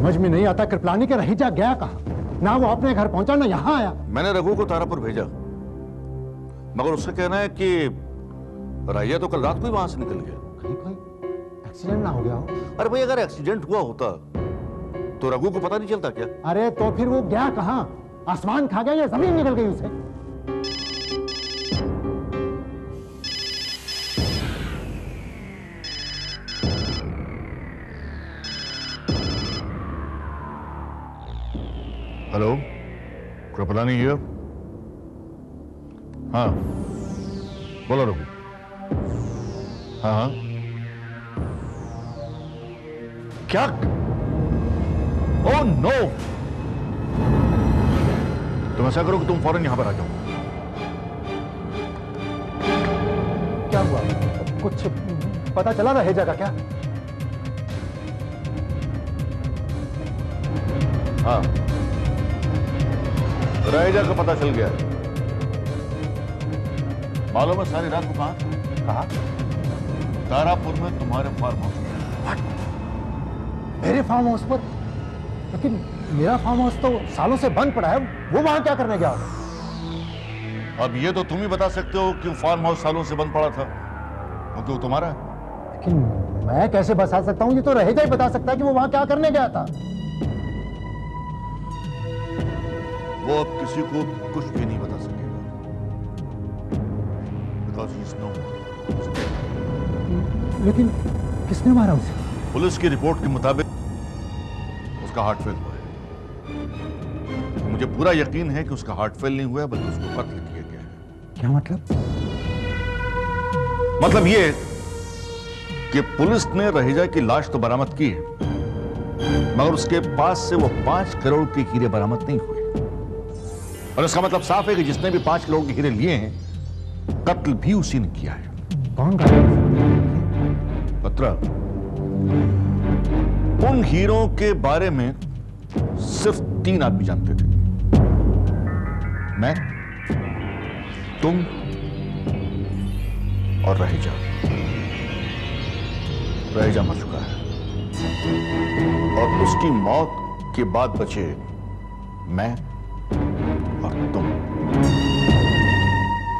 समझ में नहीं आता कृपलानी के रहीजा गया कहाँ? ना वो अपने घर पहुंचा ना यहाँ आया। मैंने रघु को तारापुर भेजा, मगर उसका कहना है कि रहीजा तो कल रात को ही वहां से निकल गया। कहीं कोई एक्सीडेंट ना हो गया हो? अरे भाई, अगर एक्सीडेंट हुआ होता तो रघु को पता नहीं चलता क्या? अरे तो फिर वो गया कहाँ? आसमान खा गया या जमीन निकल गई उसे? Hello, Kripalani here. हाँ बोलो रघु। हाँ हाँ, क्या? ओह नो, तुम ऐसा करो कि तुम फौरन यहां पर आ जाओ। क्या हुआ? कुछ पता चला रहीजा का क्या? हाँ, रहीजा का पता चल गया। मालूम है सारी रात को कहां था? कहा? तारापुर में तुम्हारे फार्म हाउस में। मेरे फार्म हाउस पर? लेकिन मेरा फार्म हाउस तो सालों से बंद पड़ा है, वो वहां क्या करने गया होगा? अब ये तो तुम ही बता सकते हो कि फार्म हाउस सालों से बंद पड़ा था, क्योंकि वो तुम्हारा है। लेकिन मैं कैसे बता सकता हूँ? ये तो रहीजा ही बता सकता है कि वो वहां क्या करने गया था। वो अब किसी को कुछ भी नहीं बता सकेगा, because he is no more. लेकिन किसने मारा उसे? पुलिस की रिपोर्ट के मुताबिक उसका हार्ट फेल हुआ है। मुझे पूरा यकीन है कि उसका हार्ट फेल नहीं हुआ है, बल्कि उसको कत्ल किया गया है। क्या मतलब? मतलब ये कि पुलिस ने रहीजा की लाश तो बरामद की है, मगर उसके पास से वो 5 करोड़ के हीरे बरामद नहीं हुए। और इसका मतलब साफ है कि जिसने भी 5 करोड़ के हीरे लिए हैं, कत्ल भी उसी ने किया है। कौन कर रहा है? पत्रा, उन हीरों के बारे में सिर्फ 3 आदमी जानते थे। मैं, तुम और रहीजा। रहीजा मर चुका है और उसकी मौत के बाद बचे मैं और तुम।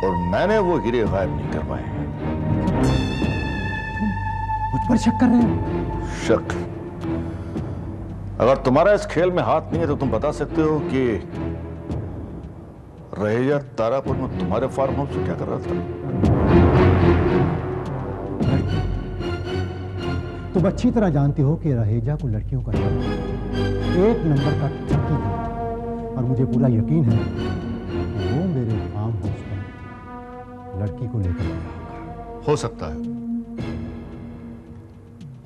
और मैंने वो हीरे गायब नहीं करवाए हैं। मुझ पर शक कर रहे हैं? शक? अगर तुम्हारा इस खेल में हाथ नहीं है तो तुम बता सकते हो कि रहीजा तारापुर में तुम्हारे फार्म हाउस से क्या कर रहा था? तुम अच्छी तरह जानते हो कि रहीजा को लड़कियों का शौक है, 1 नंबर का ठगी है, और मुझे पूरा यकीन है कि वो मेरे फार्म हाउस पर लड़की को लेकर आया। हो सकता है,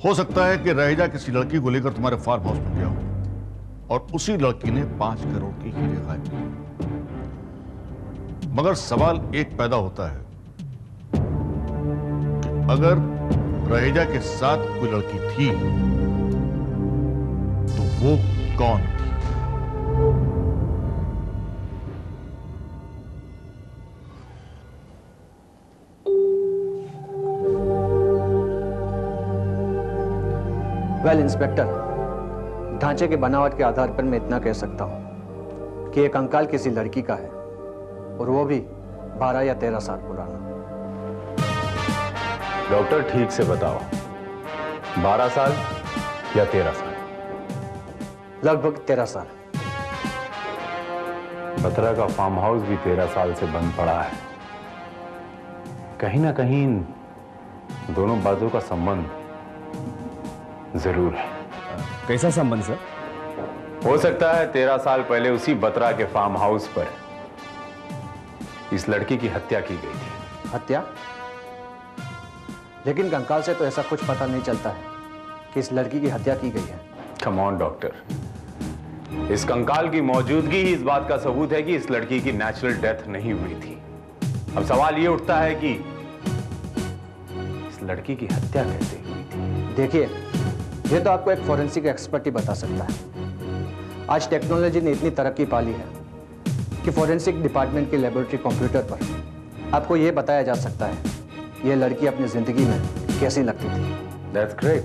हो सकता है कि रहीजा किसी लड़की को लेकर तुम्हारे फार्म हाउस में गया हो और उसी लड़की ने 5 करोड़ के हीरे गायब किए। मगर सवाल एक पैदा होता है कि अगर रहीजा के साथ कोई लड़की थी तो वो कौन थी? वेल इंस्पेक्टर, ढांचे की बनावट के आधार पर मैं इतना कह सकता हूं कि एक कंकाल किसी लड़की का है, और वो भी 12 या 13 साल पुराना। डॉक्टर ठीक से बताओ, 12 साल या 13 साल? लगभग 13 साल। बत्रा का फार्म हाउस भी 13 साल से बंद पड़ा है। कहीं ना कहीं इन दोनों बातों का संबंध जरूर है। कैसा संबंध सर? हो सकता है 13 साल पहले उसी बत्रा के फार्म हाउस पर इस लड़की की हत्या की गई थी। हत्या? लेकिन कंकाल से तो ऐसा कुछ पता नहीं चलता है कि इस लड़की की हत्या की गई है। कम ऑन डॉक्टर, इस कंकाल की मौजूदगी ही इस बात का सबूत है कि इस लड़की की नेचुरल डेथ नहीं हुई थी। अब सवाल यह उठता है कि इस लड़की की हत्या कैसे हुई थी? देखिए, ये तो आपको एक फॉरेंसिक एक्सपर्ट ही बता सकता है। आज टेक्नोलॉजी ने इतनी तरक्की पा ली है कि फॉरेंसिक डिपार्टमेंट के लेबोरेटरी कंप्यूटर पर आपको यह बताया जा सकता है कि यह लड़की अपनी जिंदगी में कैसी लगती थी। That's great.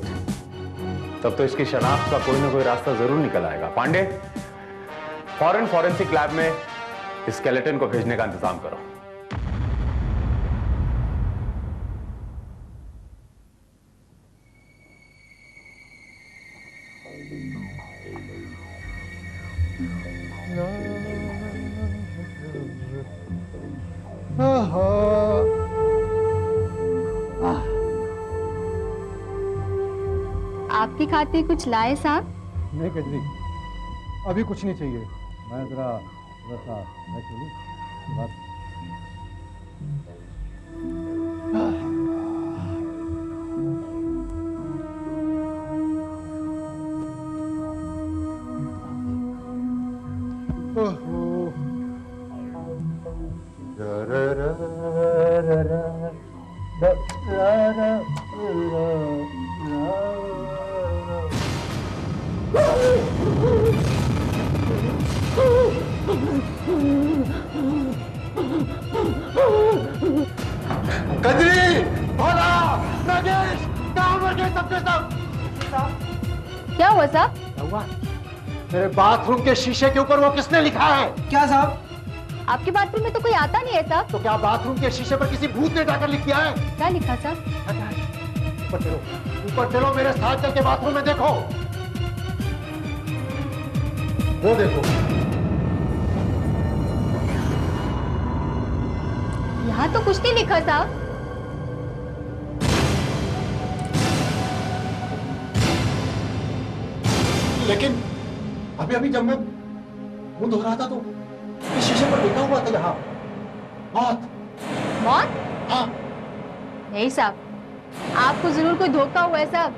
तब तो इसकी शनाख्त का कोई ना कोई रास्ता जरूर निकल आएगा। पांडे, फॉरेन फॉरेंसिक लैब में इस स्केलेटन को भेजने का इंतजाम करो। आपकी खातिर कुछ लाए साहब? नहीं कजरी, अभी कुछ नहीं चाहिए। मैं जरा सा मैं चलूं बात। कजरी, भोला, नागेश, कहाँ मर गए सबके सब? क्या हुआ साहब? क्या हुआ? मेरे बाथरूम के शीशे के ऊपर वो किसने लिखा है? क्या साहब? आपके बाथरूम में तो कोई आता नहीं है साहब। तो क्या बाथरूम के शीशे पर किसी भूत ने जाकर लिख दिया है? क्या लिखा साहब? ऊपर चलो, ऊपर चलो, मेरे साथ चल के बाथरूम में देखो। वो देखो, यहाँ तो कुछ नहीं लिखा साहब। लेकिन अभी अभी जब मैं मुंह धो रहा था तो इस शीशे पर लिखा हुआ था यहाँ मौत। मौत? हाँ। नहीं साहब, आपको जरूर कोई धोखा हुआ है साहब।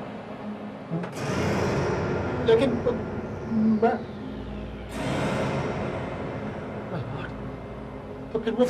लेकिन मैं तो फिर मैं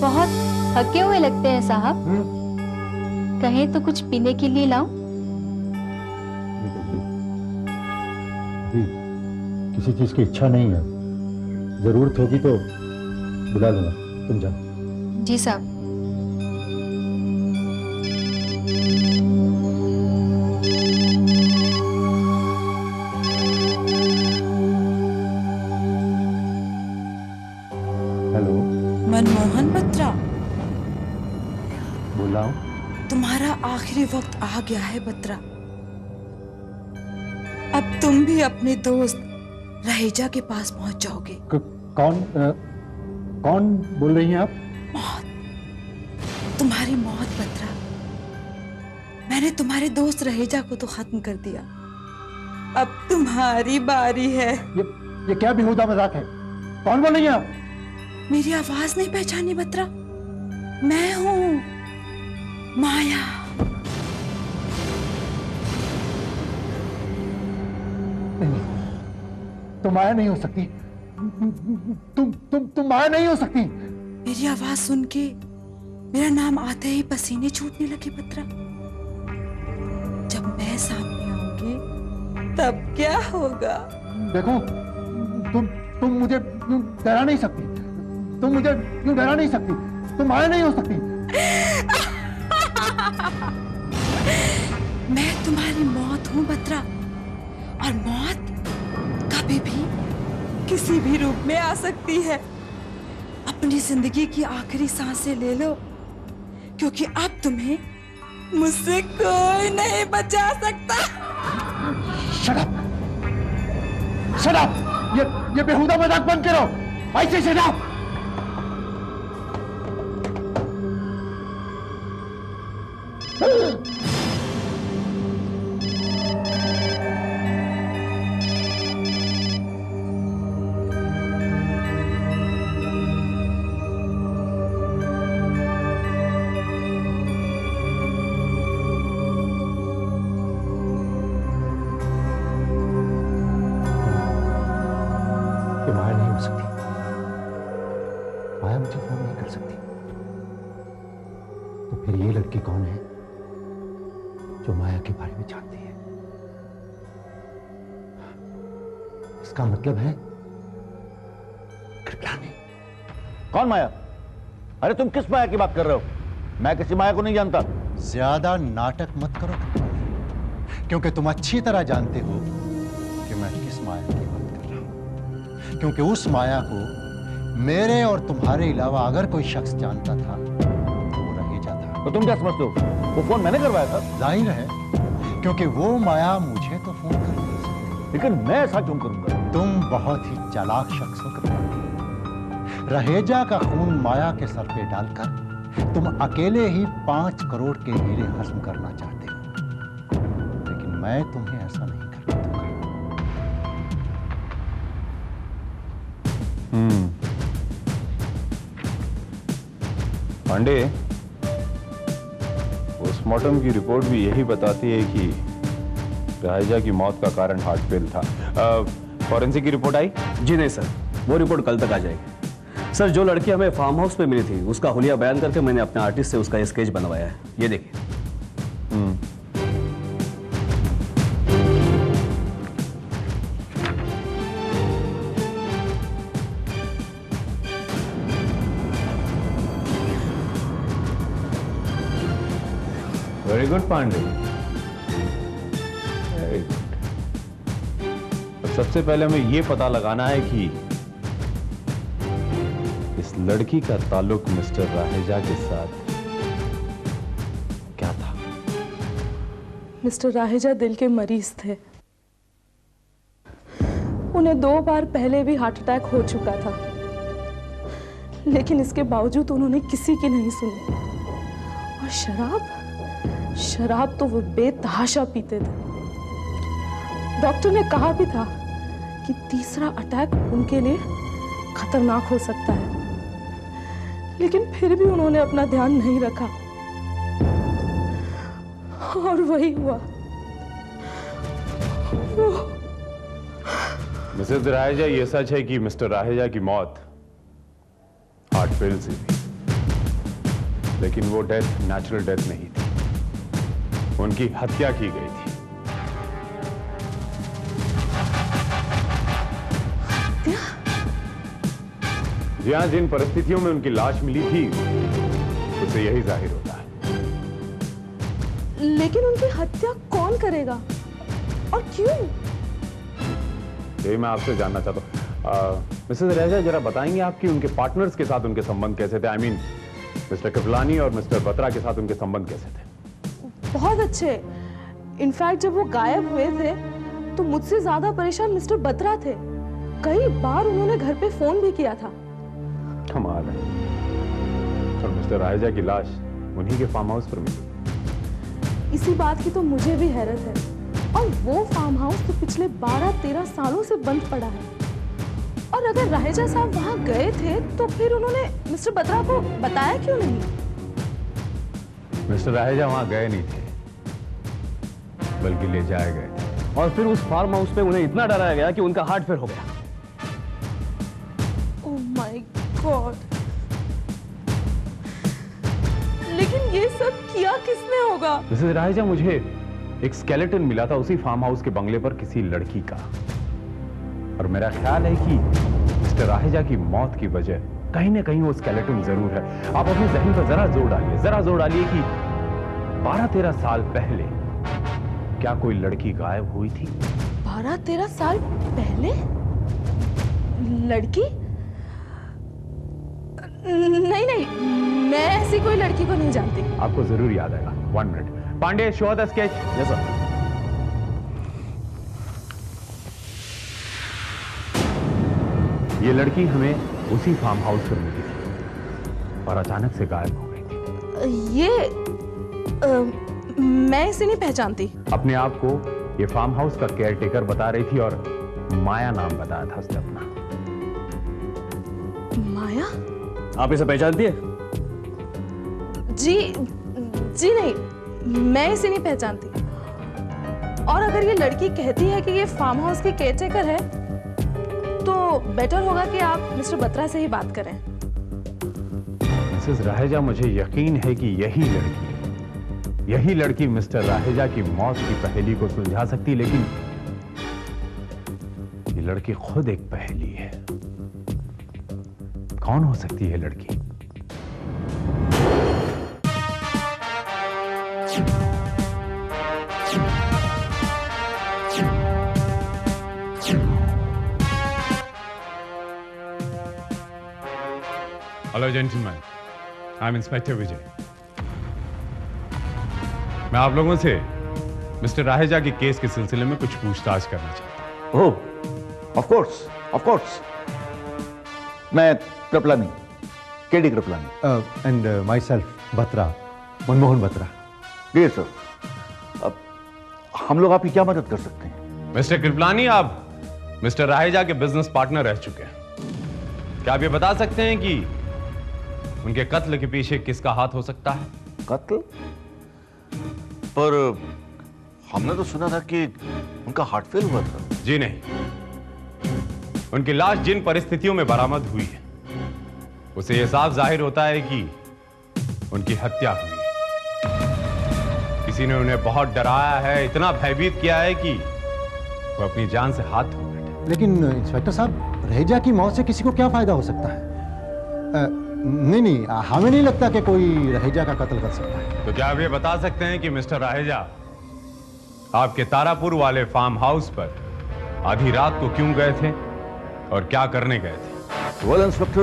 बहुत थके हुए लगते हैं साहब। कहें तो कुछ पीने के लिए लाऊं? किसी चीज की इच्छा नहीं है, जरूरत होगी तो बुला लूंगा, तुम जाओ। जी साहब। हेलो, मनमोहन बत्रा, बोल रहा हूँ। तुम्हारा आखिरी वक्त आ गया है बत्रा। अब तुम भी अपने दोस्त रहेजा के पास पहुंच जाओगे। कौन बोल रही हैं आप? मौत, तुम्हारी मौत बत्रा। मैंने तुम्हारे दोस्त रहेजा को तो खत्म कर दिया, अब तुम्हारी बारी है। ये क्या बेहुदा मजाक है? कौन बोल रही हैं आप? मेरी आवाज नहीं पहचानी बत्रा? मैं हूं माया। नहीं, तुम माया नहीं हो सकती। तुम माया नहीं हो सकती। मेरी आवाज सुन के मेरा नाम आते ही पसीने छूटने लगे बत्रा। जब मैं सामने आऊंगी तब क्या होगा? देखो, तुम मुझे यूं डरा नहीं सकती। तुम मुझे यूं डरा नहीं सकती। तुम माया नहीं हो सकती। मैं तुम्हारी मौत हूं बत्रा, और मौत कभी भी किसी भी रूप में आ सकती है। अपनी जिंदगी की आखिरी सांसें ले लो, क्योंकि अब तुम्हें मुझसे कोई नहीं बचा सकता। Shut up! Shut up! ये बेहुदा मजाक बंद करो। ऐसे शट अप! कौन है जो माया के बारे में जानती है? इसका मतलब है कृपलानी। कौन माया? अरे तुम किस माया की बात कर रहे हो? मैं किसी माया को नहीं जानता। ज्यादा नाटक मत करो क्योंकि तुम अच्छी तरह जानते हो कि मैं किस माया की बात कर रहा हूं। क्योंकि उस माया को मेरे और तुम्हारे अलावा अगर कोई शख्स जानता था तो वो रहेजा था। तो तुम क्या समझते हो? वो फोन मैंने करवाया था। जाहिर है, क्योंकि वो माया मुझे तो फोन कर नहीं सकती। लेकिन मैं ऐसा क्यों करूंगा? तुम बहुत ही चालाक शख्स हो कृपलानी। रहेजा का खून माया के सर पे डालकर तुम अकेले ही 5 करोड़ के हीरे हजम करना चाहते हो, लेकिन मैं तुम्हें ऐसा नहीं करने दूंगा। पांडे, पोस्टमार्टम की रिपोर्ट भी यही बताती है कि रहेजा की मौत का कारण हार्ट फेल था। फॉरेंसिक की रिपोर्ट आई? जी नहीं सर, वो रिपोर्ट कल तक आ जाएगी। सर, जो लड़की हमें फार्म हाउस पे मिली थी उसका हुलिया बयान करके मैंने अपने आर्टिस्ट से उसका स्केच बनवाया है, ये देखिए। Very good Pandey, very good. सबसे पहले हमें यह पता लगाना है कि इस लड़की का ताल्लुक मिस्टर रहेजा के साथ क्या था? मिस्टर रहेजा दिल के मरीज थे। उन्हें 2 बार पहले भी हार्ट अटैक हो चुका था, लेकिन इसके बावजूद उन्होंने किसी की नहीं सुनी। और शराब तो वो बेतहाशा पीते थे। डॉक्टर ने कहा भी था कि तीसरा अटैक उनके लिए खतरनाक हो सकता है, लेकिन फिर भी उन्होंने अपना ध्यान नहीं रखा और वही हुआ। मिसेस रहेजा, ये सच है कि मिस्टर रहेजा की मौत हार्ट फेल से हुई, लेकिन वो डेथ नेचुरल डेथ नहीं थी, उनकी हत्या की गई थी। जी हाँ, जिन परिस्थितियों में उनकी लाश मिली थी उससे यही जाहिर होता है। लेकिन उनकी हत्या कौन करेगा और क्यों? यही मैं आपसे जानना चाहता हूँ। मिसेस रहेजा, जरा बताएंगे आपकी उनके पार्टनर्स के साथ उनके संबंध कैसे थे? आई मीन मिस्टर कृपलानी और मिस्टर बत्रा के साथ उनके संबंध कैसे थे? बहुत अच्छे। इनफैक्ट जब वो गायब हुए थे तो मुझसे ज्यादा परेशान मिस्टर बत्रा थे। कई बार उन्होंने घर पे फोन भी किया था। कमाल है। और मिस्टर रहेजा की लाश उन्हीं के फार्म हाउस पर मिली। इसी बात की तो मुझे भी हैरत है। और वो फार्म हाउस तो पिछले 12-13 सालों से बंद पड़ा है। और अगर रहेजा साहब वहां गए थे तो फिर उन्होंने मिस्टर बत्रा को बताया क्यों नहीं? मिस्टर रहेजा वहां गए नहीं थे, बल्कि ले जाए गए थे। और फिर उस फार्म हाउस पे उन्हें इतना डराया गया कि उनका हार्ट फेल हो गया। Oh my God. लेकिन ये सब किया किसने होगा? मिसेस रहेजा, मुझे एक स्केलेटन मिला था उसी फार्म हाउस के बंगले पर किसी लड़की का, और मेरा ख्याल है कि मिस्टर रहेजा की मौत की वजह कहीं ना कहीं वो स्केलेटन जरूर है। आप अपने जहन पर जरा जोर डालिए कि 12-13 साल पहले क्या कोई लड़की गायब हुई थी? 12-13 साल पहले? लड़की? नहीं, मैं ऐसी कोई लड़की को नहीं जानती। आपको जरूर याद आएगा। 1 minute. Pandey, show the sketch. Yes sir. ये लड़की हमें उसी फार्म हाउस पर मिली थी और अचानक से गायब हो गई थी। मैं इसे नहीं पहचानती। अपने आप को ये फार्म हाउस का केयरटेकर बता रही थी और माया नाम बताया था उसने अपना। माया? आप इसे पहचानती है? जी नहीं, मैं इसे नहीं पहचानती। और अगर ये लड़की कहती है कि ये फार्म हाउस की केयरटेकर है तो बेटर होगा कि आप मिस्टर बत्रा से ही बात करें। मिसेस रहेजा, मुझे यकीन है कि यही लड़की यही लड़की मिस्टर राहेजा की मौत की पहेली को सुलझा सकती, लेकिन ये लड़की खुद एक पहेली है। कौन हो सकती है लड़की? Hello gentleman, I am inspector Vijay. मैं आप लोगों से मिस्टर राहेजा के केस के सिलसिले में कुछ पूछताछ करना चाहता हूं। Oh, of course. मैं Kripalani, KD Kripalani. And myself Batra, Manmohan Batra. Dear sir, अब हम लोग आपकी क्या मदद कर सकते हैं? मिस्टर कृपलानी, आप मिस्टर राहेजा के बिजनेस पार्टनर रह चुके हैं। क्या आप ये बता सकते हैं कि उनके कत्ल के पीछे किसका हाथ हो सकता है? कत्ल? पर हमने तो सुना था कि उनका हार्ट फेल हुआ था। जी नहीं, उनकी लाश जिन परिस्थितियों में बरामद हुई है उसे यह साफ जाहिर होता है कि उनकी हत्या हुई है। किसी ने उन्हें बहुत डराया है, इतना भयभीत किया है कि वो अपनी जान से हाथ धो बैठे। लेकिन इंस्पेक्टर साहब, रहेजा की मौत से किसी को क्या फायदा हो सकता है? नहीं, हमें नहीं लगता कि कोई रहेजा का कत्ल कर सकता है। तो क्या आप ये बता सकते हैं कि मिस्टर राहेजा आपके तारापुर वाले फार्म हाउस पर आधी रात को क्यों गए थे और क्या करने गए थे? वेल इंस्पेक्टर,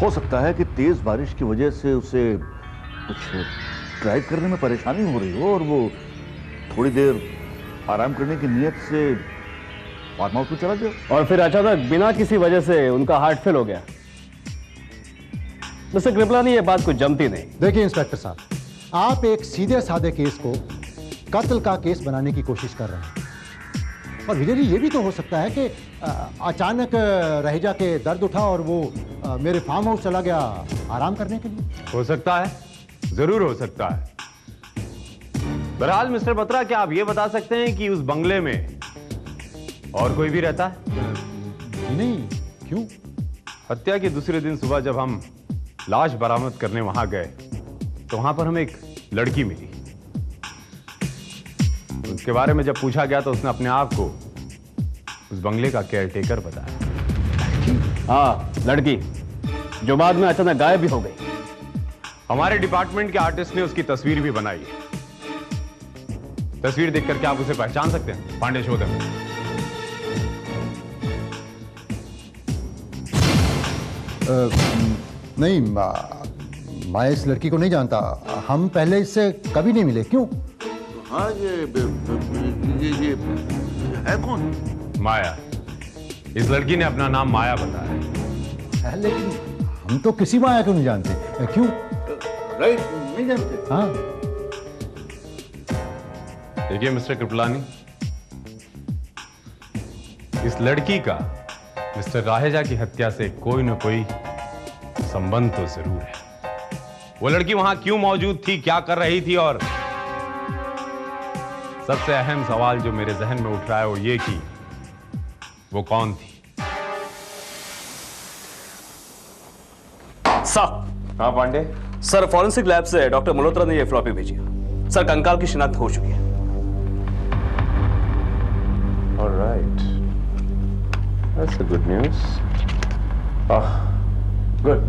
हो सकता है कि तेज बारिश की वजह से उसे कुछ ड्राइव करने में परेशानी हो रही हो और वो थोड़ी देर आराम करने की नीयत से फार्म हाउस में चला गया और फिर अचानक बिना किसी वजह से उनका हार्ट फेल हो गया। मिस्टर कृपलानी, ये बात कुछ जमती नहीं। देखिए इंस्पेक्टर साहब, आप एक सीधे साधे केस को कत्ल का केस बनाने की कोशिश कर रहे हैं। और विजय जी, ये भी तो हो सकता है कि अचानक रहेजा के दर्द उठा और वो मेरे फार्म हाउस चला गया आराम करने के लिए। हो सकता है, जरूर हो सकता है। बहरहाल मिस्टर बत्रा, क्या आप ये बता सकते हैं कि उस बंगले में और कोई भी रहता है? नहीं, क्यों? हत्या के दूसरे दिन सुबह जब हम लाश बरामद करने वहां गए तो वहां पर हमें एक लड़की मिली। उसके बारे में जब पूछा गया तो उसने अपने आप को उस बंगले का केयरटेकर बताया। हाँ, लड़की, जो बाद में अचानक गायब भी हो गई। हमारे डिपार्टमेंट के आर्टिस्ट ने उसकी तस्वीर भी बनाई है। तस्वीर देखकर क्या आप उसे पहचान सकते हैं? पांडे शोधन। नहीं, मैं इस लड़की को नहीं जानता। हम पहले इससे कभी नहीं मिले। क्यों? हाँ, ये है कौन? माया। इस लड़की ने अपना नाम माया बताया है। लेकिन हम तो किसी माया को नहीं जानते। क्यों? राइट, नहीं जानते। हाँ, देखिए मिस्टर कृपलानी, इस लड़की का मिस्टर राहेजा की हत्या से कोई न कोई संबंध तो जरूर है। वो लड़की वहां क्यों मौजूद थी, क्या कर रही थी, और सबसे अहम सवाल जो मेरे जहन में उठ रहा है वो ये कि वो कौन थी? साहब। हाँ पांडे। सर, फॉरेंसिक लैब से डॉक्टर मल्होत्रा ने ये फ्लॉपी भेजी है। सर, कंकाल की शिनाख्त हो चुकी है। Alright, that's a good news. Good,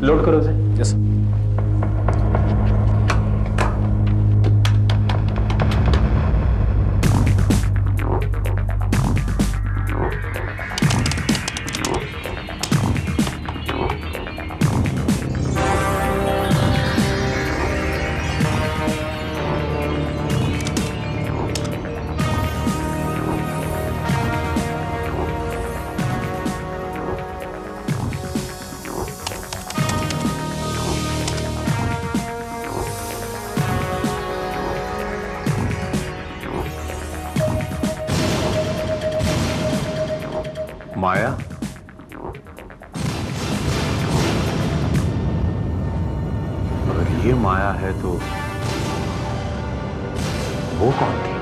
load करो उसे। Yes sir. माया? अगर ये माया है तो वो कौन थी?